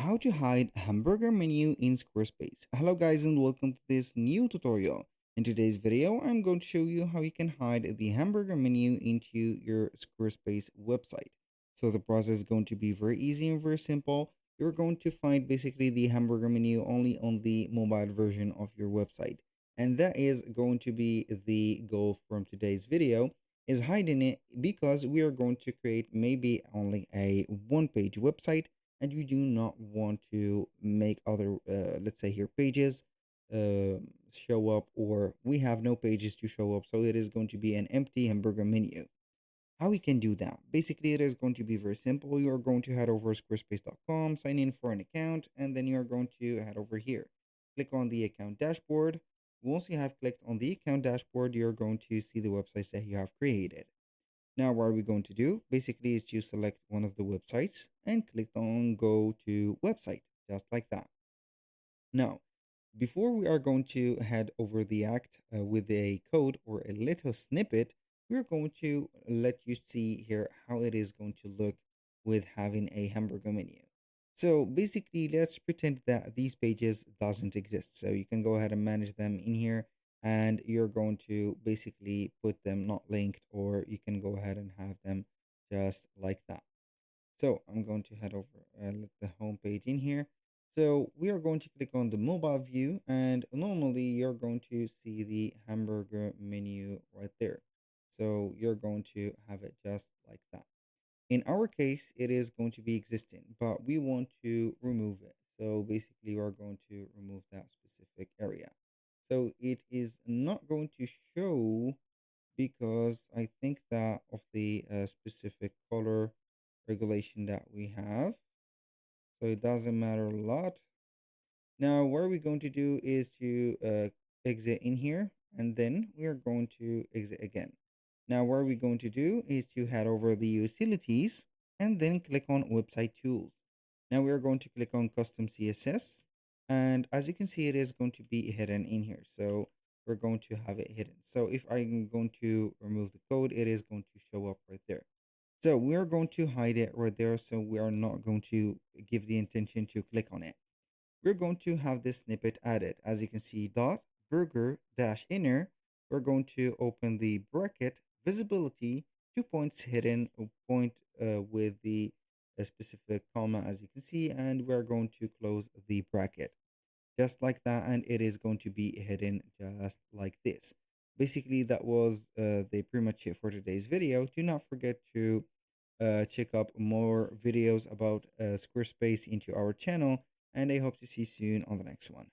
How to hide hamburger menu in Squarespace. Hello guys and welcome to this new tutorial. In today's video, I'm going to show you how you can hide the hamburger menu into your Squarespace website. So the process is going to be very easy and very simple. You're going to find basically the hamburger menu only on the mobile version of your website. And that is going to be the goal from today's video is hiding it because we are going to create maybe only a one-page website and you do not want to make other let's say here pages uh, show up, or we have no pages to show up, so it is going to be an empty hamburger menu. How we can do that? Basically, it is going to be very simple. You are going to head over squarespace.com, sign in for an account, and then you are going to head over here, click on the account dashboard. Once you have clicked on the account dashboard, you're going to see the websites that you have created. Now, what are we going to do? Basically, is to select one of the websites and click on go to website, just like that. Now, before we are going to head over the act with a code or a little snippet, we're going to let you see here how it is going to look with having a hamburger menu. So basically, let's pretend that these pages doesn't exist. So you can go ahead and manage them in here, and you're going to basically put them not linked, or you can go ahead and have them just like that. So I'm going to head over and let the home page in here. So we are going to click on the mobile view, and normally you're going to see the hamburger menu right there. So you're going to have it just like that. In our case, it is going to be existing, but we want to remove it. So basically, we're going to remove that specific area. So it is not going to show because I think that of the specific color regulation that we have. So it doesn't matter a lot. Now, what we're going to do is to exit in here, and then we are going to exit again. Now, what we're going to do is to head over the utilities and then click on website tools. Now we are going to click on custom CSS, and as you can see, it is going to be hidden in here. So we're going to have it hidden. So if I'm going to remove the code, it is going to show up right there. So we are going to hide it right there. So we are not going to give the intention to click on it. We're going to have this snippet added. As you can see, dot burger dash inner. We're going to open the bracket visibility, 2 points hidden, a point with the specific comma, as you can see, and we're going to close the bracket just like that, and it is going to be hidden just like this. Basically, that was the pretty much it for today's video. Do not forget to check up more videos about Squarespace into our channel, and I hope to see you soon on the next one.